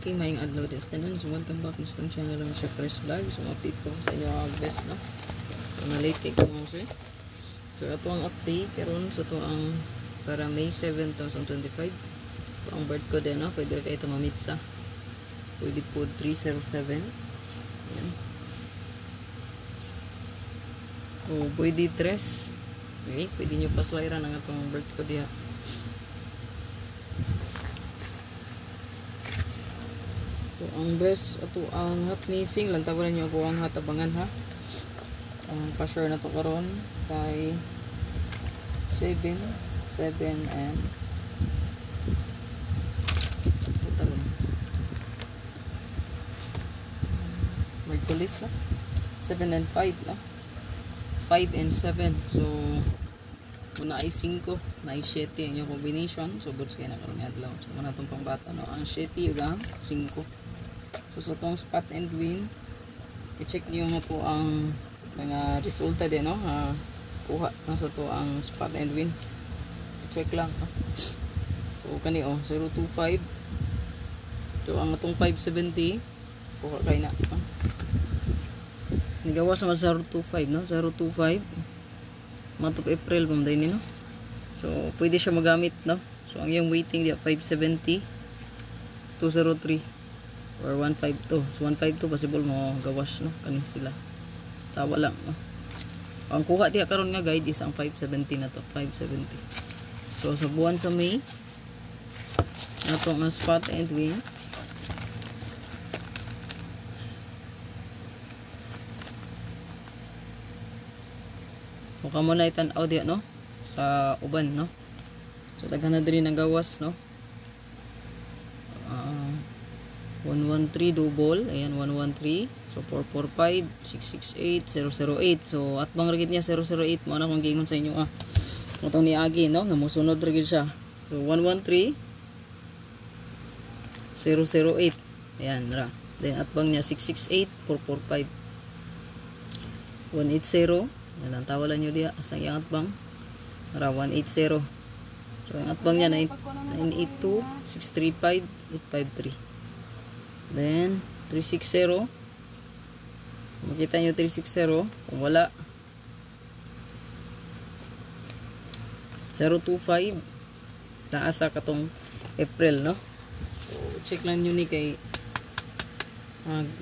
Okay, may adlaw din tanan. So, welcome back sa channel ng Sir Chris Vlog. So, update ko sa inyo ang best, no? So, na-late kay ko mga sir. So, ito ang update. Karoon sa ito ang para May 7, 2025. Ito ang birth code, no? Pwede rin kayo ito mamitsa. Pwede po 307. Ayan. O, pwede 3. Okay, pwede nyo paslairan ang itong birth code diha. Ito ang best, ito ang hot missing. Lantawalan nyo ako ang hatabangan ha. Ang pa-share na ito karon kay 7 and ito rin. Merkulis ha. 7 and 5 no? 5 and 7. So, kung na ay 5, na ay 7 ang yung combination. So, buds kayo na karoon ni adlaw. So, muna itong pangbata no? Ang 7 yung 5. So, sa itong spot and win, i-check nyo nga po ang mga resulta din, no? Kuha na sa ito ang spot and win. I-check lang, no? So, kani, 025. So, ang itong 570, kuha kayo na, no? Nagawa sa 025, no? 025. Month of April, pamday ni, no? So, pwede siya magamit, no? So, ang iyong waiting diya, 570, 203. Or 152. So 152 possible mo gawas no kaning sila. Tawa lang no. Ang kuha diha karon nga guide is ang 570 na to, 570. So sa buwan sa May nato nga spot and win. Mukha mo na itan-aw diha no sa uban no. So daghan na diri nang gawas no. 113 double, ayan 113, so 445, 668, 008, so at bang ragit niya 008, mo na kung gingon sa inyo matong ni Agi no, nga mosunod ragit siya, so 113, 008, ayan ra, then at bang niya 668, 445, 180, yan ang tawalan nyo diya, asang yung at bang, ra 180, so yung at bang niya 982, 635, 853. Then, 360. Makita nyo 360. Kung wala. 025. Naasa katong April, no? So, check lang nyo ni kay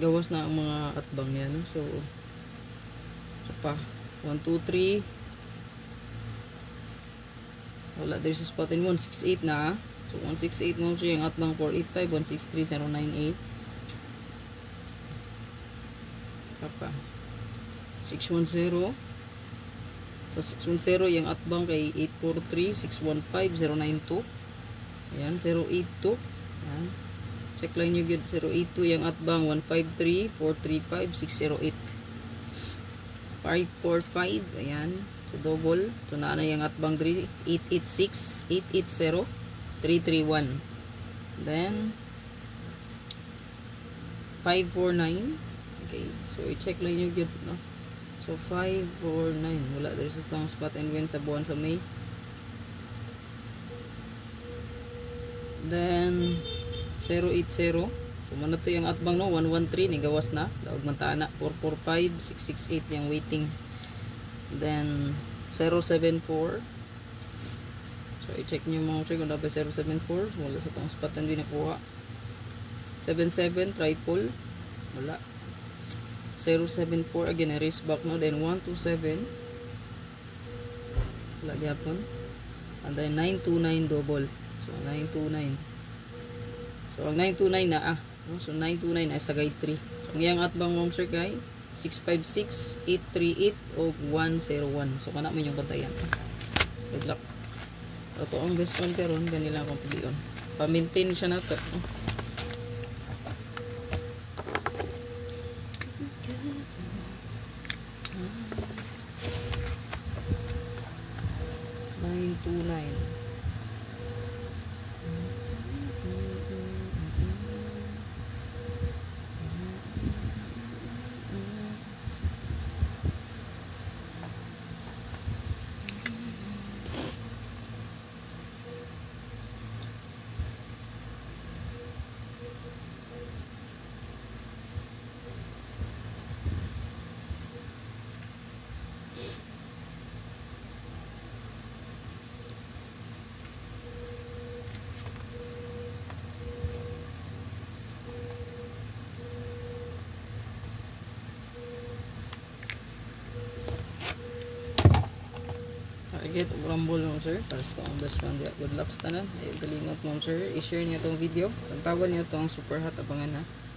gawas na ang mga atbang niya, no? So pa. 1, 2, 3. Wala, there's a spot in 168 na. So, 168 mo siya yung atbang 485, 163, 098. Kapa 610. So 610 yung atbang kay 843, 615, 092. Ayan 082. Ayan. Check lang nyo yun 082 yung atbang 153, 435, 608. 545. Ayan. So double. So naana yung atbang 886, 880, 331. Then 549. Okay, so i-check lang yung good, no? So 549, wala there's a strong spot and win sa buwan sa May. Then 080, so man to yung atbang no, 113 ni gawas na, daog man ta na 445, 668 yung waiting. Then 074. So i-check niyo mga kung dapat 074, so wala sa tong spot and win nakuha. 77 triple, wala. 074 again, erase back no, then 127 lagi hapon, and then 929 double, so 929, so ang 929 na no? So 929 ay sa guide 3, so ang iyang atbang mong sir kay 656, 838 o 101, so kana mo yung bantayan. Good luck. Ito ang best one karon ganila akong pilion, pa-maintain siya na to. 929. target o rumble mo sir. First to ang best one dia. Good luck sa tanan. Galingot mo sir. I-share niyo tong video. Tawag niyo tong super hot abangan ha.